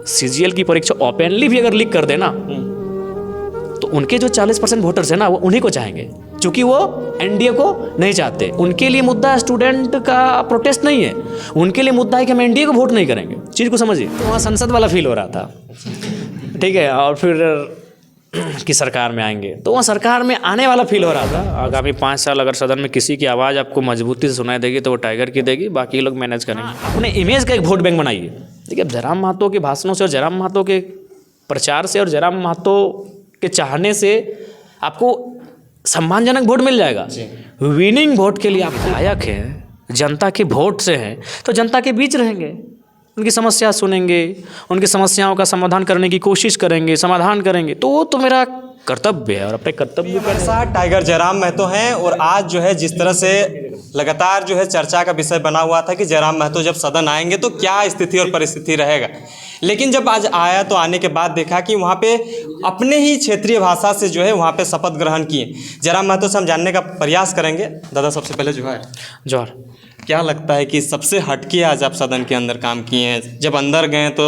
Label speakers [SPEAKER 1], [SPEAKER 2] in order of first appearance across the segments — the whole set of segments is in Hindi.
[SPEAKER 1] सीजीएल की परीक्षा ओपनली भी अगर लीक कर देना तो उनके जो 40% वोटर्स हैं ना वो उन्हीं को चाहेंगे, क्योंकि वो एनडीए को नहीं चाहते। उनके लिए मुद्दा स्टूडेंट का प्रोटेस्ट नहीं है, उनके लिए मुद्दा है कि हम एनडीए को वोट नहीं करेंगे। चीज़ को समझिए। तो वहाँ संसद वाला फील हो रहा था, ठीक है, और फिर कि सरकार में आएंगे तो वहाँ सरकार में आने वाला फील हो रहा था। आगामी 5 साल अगर सदन में किसी की आवाज़ आपको मजबूती से सुनाई देगी तो वो टाइगर की देगी, बाकी लोग मैनेज करेंगे। अपने इमेज का एक वोट बैंक बनाइए। देखिए, अब जयराम महतो के भाषणों से और जयराम महतो के प्रचार से और जयराम महतो के चाहने से आपको सम्मानजनक वोट मिल जाएगा। विनिंग वोट के लिए आप विधायक हैं, जनता के वोट से हैं, तो जनता के बीच रहेंगे, उनकी समस्या सुनेंगे, उनकी समस्याओं का समाधान करने की कोशिश करेंगे, समाधान करेंगे। तो वो तो मेरा कर्तव्य है और अपने कर्तव्य
[SPEAKER 2] हमारे साथ टाइगर जयराम महतो हैं। और आज जो है जिस तरह से लगातार जो है चर्चा का विषय बना हुआ था कि जयराम महतो जब सदन आएंगे तो क्या स्थिति और परिस्थिति रहेगा, लेकिन जब आज आया तो आने के बाद देखा कि वहाँ पे अपने ही क्षेत्रीय भाषा से जो है वहाँ पे शपथ ग्रहण किए। जयराम महतो से हम जानने का प्रयास करेंगे। दादा, सबसे पहले
[SPEAKER 1] जोहार।
[SPEAKER 2] क्या लगता है कि सबसे हटके आज आप सदन के अंदर काम किए हैं? जब अंदर गए तो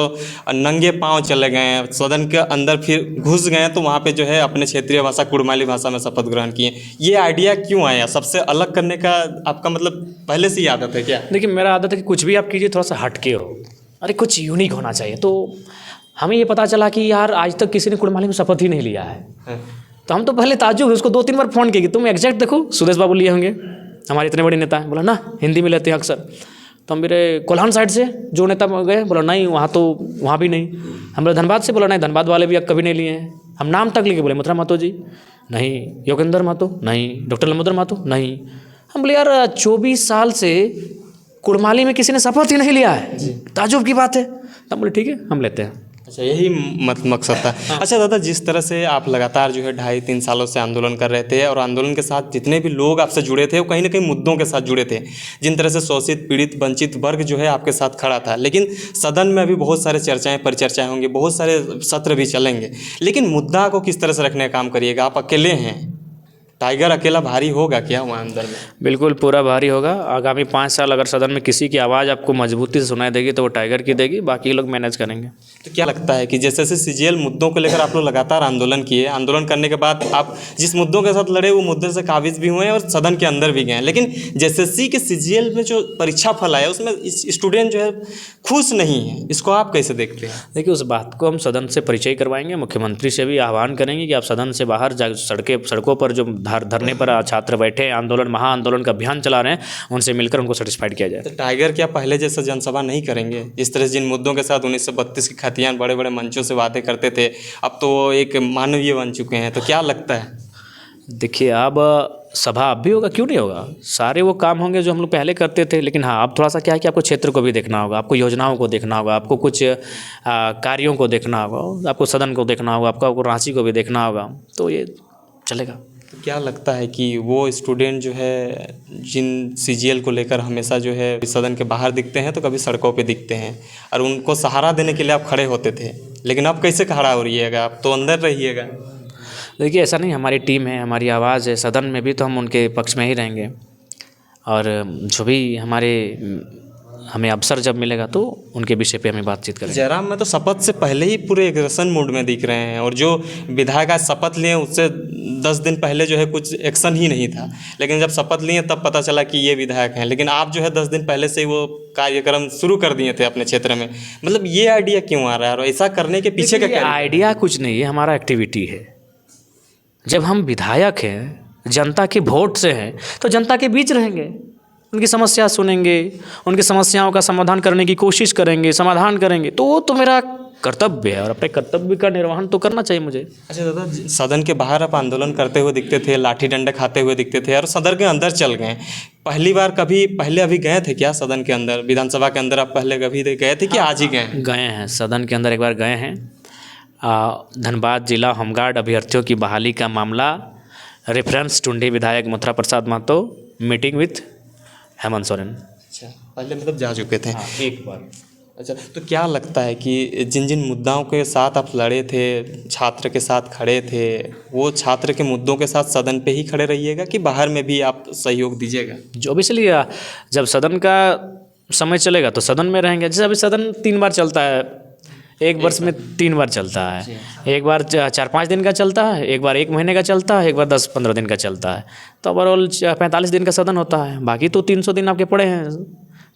[SPEAKER 2] नंगे पांव चले गए, सदन के अंदर फिर घुस गए तो वहाँ पे जो है अपने क्षेत्रीय भाषा कुड़माली भाषा में शपथ ग्रहण किए। ये आइडिया क्यों आया? सबसे अलग करने का आपका मतलब पहले से ही आदत है क्या?
[SPEAKER 1] देखिए, मेरा आदत है कि कुछ भी आप कीजिए थोड़ा सा हटके हो, अरे कुछ यूनिक होना चाहिए। तो हमें ये पता चला कि यार आज तक किसी ने कुड़माली में शपथ ही नहीं लिया है। तो हम तो पहले ताज्जुब हुए, उसको 2-3 बार फ़ोन किए कि तुम एग्जैक्ट देखो, सुदेश बाबू लिए होंगे, हमारे इतने बड़े नेता हैं। बोला ना हिंदी में लेते हैं अक्सर। तो हम मेरे कोल्हान साइड से जो नेता गए, बोला नहीं वहाँ भी नहीं। हम बोले धनबाद से, बोला नहीं धनबाद वाले भी अब कभी नहीं लिए हैं। हम नाम तक लिखे, बोले मथुरा महतो जी नहीं, योगेंद्र महतो नहीं, डॉक्टर लंबोदर महतो नहीं। हम बोले यार 24 साल से कुड़माली में किसी ने शपथ ही नहीं लिया है, ताजुब की बात है। तो हम बोले ठीक है हम लेते हैं।
[SPEAKER 2] अच्छा, यही मकसद था। अच्छा दादा, जिस तरह से आप लगातार जो है 2.5-3 सालों से आंदोलन कर रहे थे और आंदोलन के साथ जितने भी लोग आपसे जुड़े थे वो कहीं ना कहीं मुद्दों के साथ जुड़े थे, जिन तरह से शोषित पीड़ित वंचित वर्ग जो है आपके साथ खड़ा था। लेकिन सदन में अभी बहुत सारे चर्चाएं परिचर्चाएं होंगी, बहुत सारे सत्र भी चलेंगे, लेकिन मुद्दा को किस तरह से रखने का काम करिएगा? आप अकेले हैं, टाइगर अकेला भारी होगा क्या वहाँ अंदर में?
[SPEAKER 1] बिल्कुल पूरा भारी होगा। आगामी 5 साल अगर सदन में किसी की आवाज़ आपको मजबूती से सुनाई देगी तो वो टाइगर की देगी, बाकी लोग मैनेज करेंगे।
[SPEAKER 2] तो क्या लगता है कि जैसे जैसे सीजीएल मुद्दों को लेकर आप लोग लगातार आंदोलन किए, आंदोलन करने के बाद आप जिस मुद्दों के साथ लड़े वो मुद्दे से काबिज भी हुए और सदन के अंदर भी गए, लेकिन जैसे के सीजीएल में जो परीक्षा फल आया उसमें स्टूडेंट जो है खुश नहीं है, इसको आप कैसे देखते हैं?
[SPEAKER 1] देखिए, उस बात को हम सदन से परिचय करवाएंगे, मुख्यमंत्री से भी आह्वान करेंगे कि आप सदन से बाहर सड़कों पर जो धरने पर छात्र बैठे हैं, आंदोलन महाआंदोलन का अभियान चला रहे हैं, उनसे मिलकर उनको सेटिस्फाइड किया जाए।
[SPEAKER 2] तो टाइगर क्या पहले जैसा जनसभा नहीं करेंगे? जिस तरह से जिन मुद्दों के साथ 1932 की खतियान बड़े बड़े मंचों से बातें करते थे, अब तो वो एक मानवीय बन चुके हैं। तो क्या लगता है?
[SPEAKER 1] देखिए, अब सभा अब भी होगा, क्यों नहीं होगा? सारे वो काम होंगे जो हम लोग पहले करते थे, लेकिन हाँ अब थोड़ा सा क्या है कि आपको क्षेत्र को भी देखना होगा, आपको योजनाओं को देखना होगा, आपको कुछ कार्यों को देखना होगा, आपको सदन को देखना होगा, आपको रांची को भी देखना होगा, तो ये चलेगा।
[SPEAKER 2] तो क्या लगता है कि वो स्टूडेंट जो है जिन सीजीएल को लेकर हमेशा जो है सदन के बाहर दिखते हैं तो कभी सड़कों पे दिखते हैं और उनको सहारा देने के लिए आप खड़े होते थे, लेकिन अब कैसे खड़ा हो रहिएगा? आप तो अंदर रहिएगा।
[SPEAKER 1] देखिए, ऐसा नहीं, हमारी टीम है, हमारी आवाज़ है, सदन में भी तो हम उनके पक्ष में ही रहेंगे और जो भी हमें अवसर जब मिलेगा तो उनके विषय पे हमें बातचीत करेंगे।
[SPEAKER 2] जयराम में तो शपथ से पहले ही पूरे एग्रेशन मूड में दिख रहे हैं और जो विधायक आज शपथ लिए उससे 10 दिन पहले जो है कुछ एक्शन ही नहीं था, लेकिन जब शपथ लिए तब पता चला कि ये विधायक हैं। लेकिन आप जो है 10 दिन पहले से वो कार्यक्रम शुरू कर दिए थे अपने क्षेत्र में, मतलब ये आइडिया क्यों आ रहा है और ऐसा करने के पीछे का क्या?
[SPEAKER 1] आइडिया कुछ नहीं है, हमारा एक्टिविटी है। जब हम विधायक हैं, जनता के वोट से हैं, तो जनता के बीच रहेंगे, उनकी समस्या सुनेंगे, उनकी समस्याओं का समाधान करने की कोशिश करेंगे, समाधान करेंगे। तो वो तो मेरा कर्तव्य है और अपने कर्तव्य का निर्वहन तो करना चाहिए मुझे।
[SPEAKER 2] अच्छा दादा, सदन के बाहर आप आंदोलन करते हुए दिखते थे, लाठी डंडे खाते हुए दिखते थे और सदन के अंदर चल गए। पहली बार कभी पहले अभी गए थे क्या सदन के अंदर? विधानसभा के अंदर आप पहले कभी गए थे कि आज ही गए?
[SPEAKER 1] गए हैं, सदन के अंदर एक बार गए हैं। धनबाद जिला होमगार्ड अभ्यर्थियों की बहाली का मामला, रेफरेंस टुंडी विधायक मथुरा प्रसाद महतो, मीटिंग विथ हेमंत सोरेन।
[SPEAKER 2] अच्छा, पहले मतलब जा चुके थे?
[SPEAKER 1] हाँ, एक बार।
[SPEAKER 2] अच्छा, तो क्या लगता है कि जिन जिन मुद्दाओं के साथ आप लड़े थे, छात्र के साथ खड़े थे, वो छात्र के मुद्दों के साथ सदन पे ही खड़े रहिएगा कि बाहर में भी आप सहयोग दीजिएगा?
[SPEAKER 1] जो भी चलिए, जब सदन का समय चलेगा तो सदन में रहेंगे। जैसे अभी सदन 3 बार चलता है, एक वर्ष में 3 बार चलता है। एक बार 4-5 दिन का चलता है, एक बार 1 महीने का चलता है, एक बार 10-15 दिन का चलता है। तो ओवरऑल 45 दिन का सदन होता है। बाकी तो 300 दिन आपके पड़े हैं।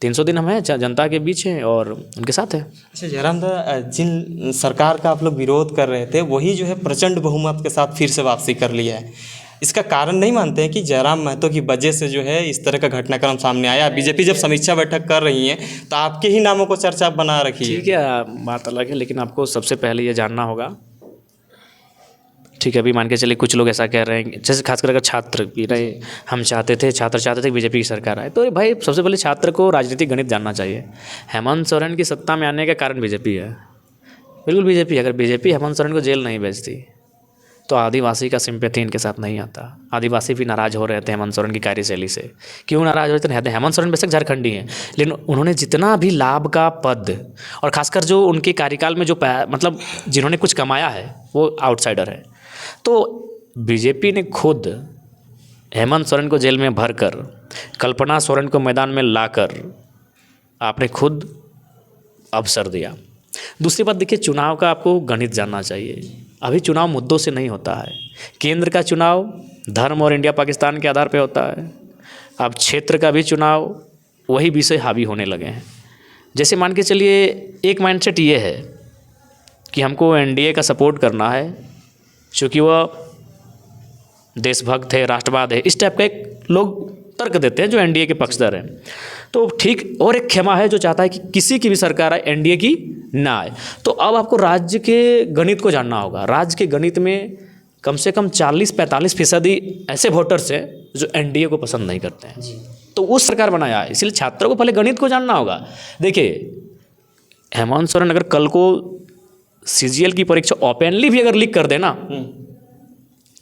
[SPEAKER 1] 300 दिन हम हैं जनता के बीच हैं और उनके साथ हैं।
[SPEAKER 2] अच्छा जयराम दा, जिन सरकार का आप लोग विरोध कर रहे थे वही जो है प्रचंड बहुमत के साथ फिर से वापसी कर लिया है। इसका कारण नहीं मानते हैं कि जयराम महतो की वजह से जो है इस तरह का घटनाक्रम सामने आया? बीजेपी जब समीक्षा बैठक कर रही है तो आपके ही नामों को चर्चा बना रखी है।
[SPEAKER 1] ठीक है, बात अलग है, लेकिन आपको सबसे पहले ये जानना होगा। ठीक है, अभी मान के चलिए कुछ लोग ऐसा कह रहे हैं, जैसे खासकर अगर छात्र भी रहे, हम चाहते थे कि बीजेपी की सरकार आए, तो भाई सबसे पहले छात्र को राजनीतिक गणित जानना चाहिए। हेमंत सोरेन की सत्ता में आने का कारण बीजेपी है, बिल्कुल बीजेपी। अगर बीजेपी हेमंत सोरेन को जेल नहीं भेजती तो आदिवासी का सिंपैथी इनके साथ नहीं आता। आदिवासी भी नाराज़ हो रहे थे हेमंत सोरेन की कार्यशैली से। क्यों नाराज़ हो रहे थे? हेमंत सोरेन बेशक झारखंडी हैं, लेकिन उन्होंने जितना भी लाभ का पद और खासकर जो उनके कार्यकाल में जो मतलब जिन्होंने कुछ कमाया है वो आउटसाइडर है। तो बीजेपी ने खुद हेमंत सोरेन को जेल में भरकर, कल्पना सोरेन को मैदान में लाकर आपने खुद अवसर दिया। दूसरी बात देखिए, चुनाव का आपको गणित जानना चाहिए। अभी चुनाव मुद्दों से नहीं होता है। केंद्र का चुनाव धर्म और इंडिया पाकिस्तान के आधार पे होता है। अब क्षेत्र का भी चुनाव वही विषय हावी होने लगे हैं। जैसे मान के चलिए एक माइंडसेट ये है कि हमको एनडीए का सपोर्ट करना है क्योंकि वह देशभक्त है, राष्ट्रवाद है, इस टाइप का एक लोग तर्क देते हैं जो एनडीए के पक्षधर हैं। तो ठीक, और एक खेमा है जो चाहता है कि किसी की भी सरकार आए एनडीए की ना आए। तो अब आपको राज्य के गणित को जानना होगा। राज्य के गणित में कम से कम 40-45% ऐसे वोटर्स हैं जो एनडीए को पसंद नहीं करते हैं, तो वो सरकार बनाया है। इसलिए छात्रों को पहले गणित को जानना होगा। देखिए, हेमंत सोरेन अगर कल को सीजीएल की परीक्षा ओपनली भी अगर लीक कर देना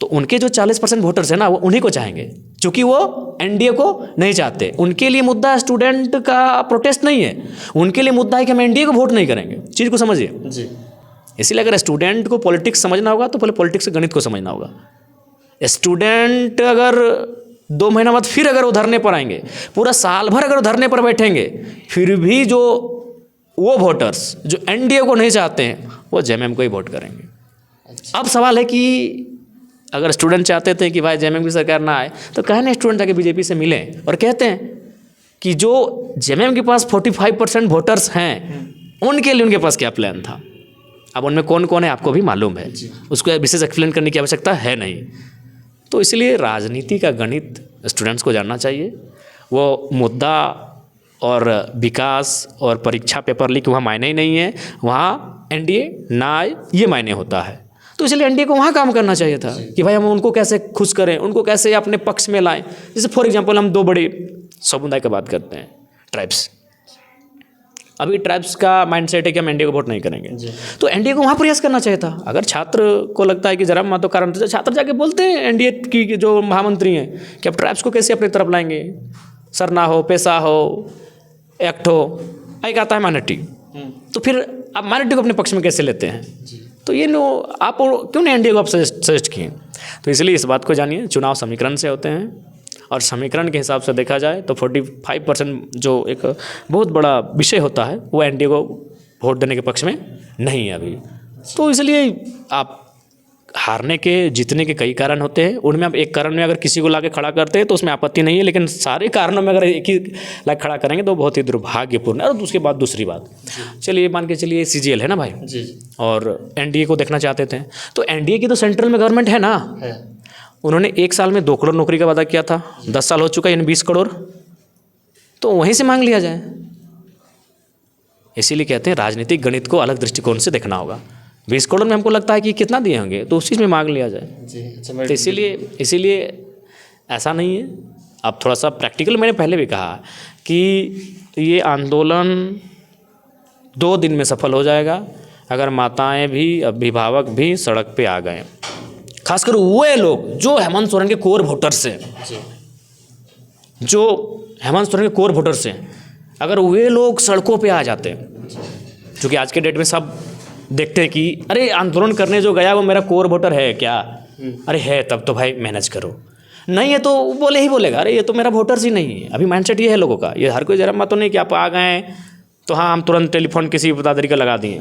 [SPEAKER 1] तो उनके जो 40% वोटर्स हैं ना, वो उन्हीं को चाहेंगे, क्योंकि वो एनडीए को नहीं चाहते। उनके लिए मुद्दा स्टूडेंट का प्रोटेस्ट नहीं है, उनके लिए मुद्दा है कि हम एनडीए को वोट नहीं करेंगे। चीज़ को समझिए जी। इसलिए अगर स्टूडेंट को पॉलिटिक्स समझना होगा तो पहले पॉलिटिक्स के गणित को समझना होगा। स्टूडेंट अगर 2 महीना बाद फिर अगर वो धरने पर आएंगे, पूरा साल भर अगर धरने पर बैठेंगे, फिर भी जो वो वोटर्स जो एनडीए को नहीं चाहते हैं वो जेएमएम को ही वोट करेंगे। अब सवाल है कि अगर स्टूडेंट चाहते थे कि भाई जेएमएम की सरकार ना आए, तो कहे ना स्टूडेंट जाके बीजेपी से मिलें और कहते हैं कि जो जेएमएम के पास 45% वोटर्स हैं उनके लिए उनके पास क्या प्लान था। अब उनमें कौन कौन है आपको भी मालूम है, उसको विशेष एक्सप्लेन करने की आवश्यकता है नहीं। तो इसलिए राजनीति का गणित स्टूडेंट्स को जानना चाहिए। वो मुद्दा और विकास और परीक्षा पेपर लीक वहाँ मायने ही नहीं है, वहाँ एनडीए ना आए ये मायने होता है। तो इसलिए एनडीए को वहाँ काम करना चाहिए था कि भाई हम उनको कैसे खुश करें, उनको कैसे अपने पक्ष में लाएं। जैसे फॉर एग्जांपल हम 2 बड़े समुदाय की बात करते हैं, ट्राइब्स। अभी ट्राइब्स का माइंडसेट है कि हम एनडीए को वोट नहीं करेंगे, तो एनडीए को वहाँ प्रयास करना चाहिए था। अगर छात्र को लगता है कि जयराम महतो कारण, तो छात्र जाके बोलते हैं एनडीए की जो महामंत्री हैं कि अब ट्राइब्स को कैसे अपनी तरफ लाएंगे। सरना हो, पेशा हो, एक्ट हो, एक आता है माइनॉरिटी, तो फिर आप माइनॉरिटी को अपने पक्ष में कैसे लेते हैं। तो ये नो आप क्यों नहीं एनडीए को आप सजेस्ट किए। तो इसलिए इस बात को जानिए, चुनाव समीकरण से होते हैं और समीकरण के हिसाब से देखा जाए तो 45% जो एक बहुत बड़ा विषय होता है वो एनडीए को वोट देने के पक्ष में नहीं है अभी। तो इसलिए आप हारने के जीतने के कई कारण होते हैं, उनमें आप एक कारण में अगर किसी को लाके खड़ा करते हैं तो उसमें आपत्ति नहीं है, लेकिन सारे कारणों में अगर एक ही लाके खड़ा करेंगे तो बहुत ही दुर्भाग्यपूर्ण है। और उसके बाद दूसरी बात, चलिए मान के चलिए सीजीएल है ना भाई जी, और एनडीए को देखना चाहते थे, तो एनडीए की तो सेंट्रल में गवर्नमेंट है ना, उन्होंने 1 साल में 2 करोड़ नौकरी का वादा किया था, 10 साल हो चुका है, यानी 20 करोड़, तो वहीं से मांग लिया जाए। इसीलिए कहते हैं राजनीतिक गणित को अलग दृष्टिकोण से देखना होगा। 20 करोड़ में हमको लगता है कि कितना दिए होंगे, तो उस चीज़ में मांग लिया जाए जी। तो इसीलिए ऐसा नहीं है। अब थोड़ा सा प्रैक्टिकल, मैंने पहले भी कहा कि ये आंदोलन 2 दिन में सफल हो जाएगा अगर माताएं भी, अभिभावक भी सड़क पे आ गए। खासकर वो लोग जो हेमंत सोरेन के कोर वोटर्स हैं, जो हेमंत सोरेन के कोर वोटर्स हैं, अगर वे लोग सड़कों पे आ जाते हैं, क्योंकि आज के डेट में सब देखते हैं कि अरे आंदोलन करने जो गया वो मेरा कोर वोटर है क्या, अरे है तब तो भाई मैनेज करो, नहीं है तो बोले ही बोलेगा अरे ये तो मेरा वोटर्स ही नहीं है। अभी माइंडसेट ये है लोगों का, ये हर कोई जरा मत तो नहीं कि आप आ गए तो हाँ हम तुरंत टेलीफोन किसी पदाधिकारी का लगा दिए,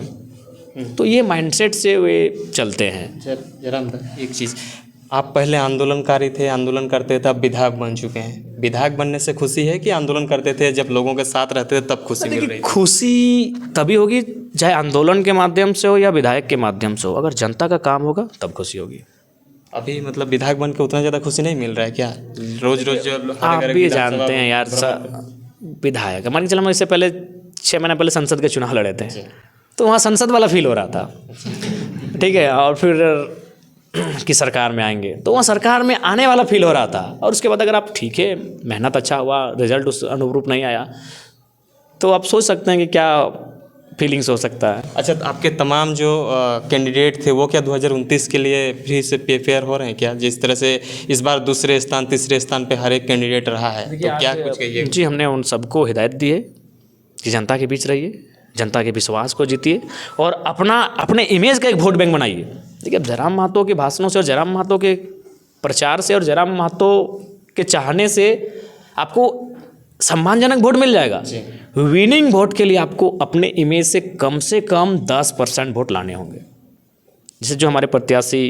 [SPEAKER 1] तो ये माइंडसेट से वे चलते हैं।
[SPEAKER 2] जरा एक चीज़, आप पहले आंदोलनकारी थे, आंदोलन करते थे, अब विधायक बन चुके हैं। विधायक बनने से खुशी है कि आंदोलन करते थे जब लोगों के साथ रहते थे तब खुशी मिल रही है?
[SPEAKER 1] खुशी तभी होगी चाहे आंदोलन के माध्यम से हो या विधायक के माध्यम से हो, अगर जनता का काम होगा तब खुशी होगी।
[SPEAKER 2] अभी मतलब विधायक बन के उतना ज़्यादा खुशी नहीं मिल रहा है क्या? रोज रोज जो
[SPEAKER 1] आप भी जानते हैं यार, विधायक मान के चलो, हम इससे पहले 6 महीने पहले संसद के चुनाव लड़े थे, तो वहाँ संसद वाला फील हो रहा था, ठीक है। और फिर कि सरकार में आएंगे तो वहाँ सरकार में आने वाला फील हो रहा था। और उसके बाद अगर आप ठीक है, मेहनत अच्छा हुआ, रिजल्ट उस अनुरूप नहीं आया, तो आप सोच सकते हैं कि क्या फीलिंग्स हो सकता है।
[SPEAKER 2] अच्छा, तो आपके तमाम जो कैंडिडेट थे वो क्या 2029 के लिए फिर से प्रिपेयर हो रहे हैं क्या? जिस तरह से इस बार दूसरे स्थान, तीसरे स्थान पे हर एक कैंडिडेट रहा है, तो क्या कुछ कहिए?
[SPEAKER 1] जी, हमने उन सबको हिदायत दी है कि जनता के बीच रहिए, जनता के विश्वास को जीतिए और अपने इमेज का एक वोट बैंक बनाइए। देखिए, अब जयराम महतो के भाषणों से और जयराम महतो के प्रचार से और जयराम महतो के चाहने से आपको सम्मानजनक वोट मिल जाएगा। विनिंग वोट के लिए आपको अपने इमेज से कम 10% वोट लाने होंगे, जिससे जो हमारे प्रत्याशी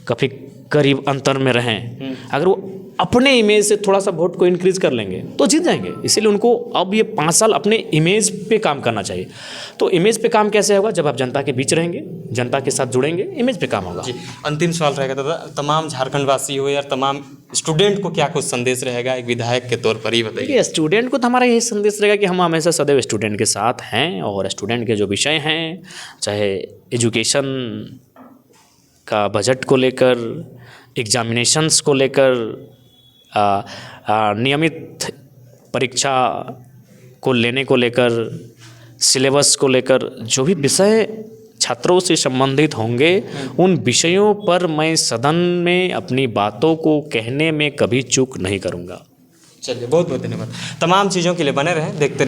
[SPEAKER 1] काफ़ी करीब अंतर में रहें, अगर वो अपने इमेज से थोड़ा सा वोट को इंक्रीज कर लेंगे तो जीत जाएंगे। इसीलिए उनको अब ये 5 साल अपने इमेज पे काम करना चाहिए। तो इमेज पे काम कैसे होगा? जब आप जनता के बीच रहेंगे, जनता के साथ जुड़ेंगे, इमेज पे काम होगा।
[SPEAKER 2] जी, अंतिम सवाल रहेगा दादा, तमाम झारखंड वासी हो या तमाम स्टूडेंट को क्या कुछ संदेश रहेगा एक विधायक के तौर पर, ही बताइए।
[SPEAKER 1] देखिए, स्टूडेंट को तो हमारा यही संदेश रहेगा कि हम हमेशा सदैव स्टूडेंट के साथ हैं और स्टूडेंट के जो विषय हैं, चाहे एजुकेशन का बजट को लेकर, एग्जामिनेशंस को लेकर, नियमित परीक्षा को लेने को लेकर, सिलेबस को लेकर, जो भी विषय छात्रों से संबंधित होंगे, उन विषयों पर मैं सदन में अपनी बातों को कहने में कभी चूक नहीं करूँगा।
[SPEAKER 2] चलिए, बहुत बहुत धन्यवाद। तमाम चीज़ों के लिए बने रहें, देखते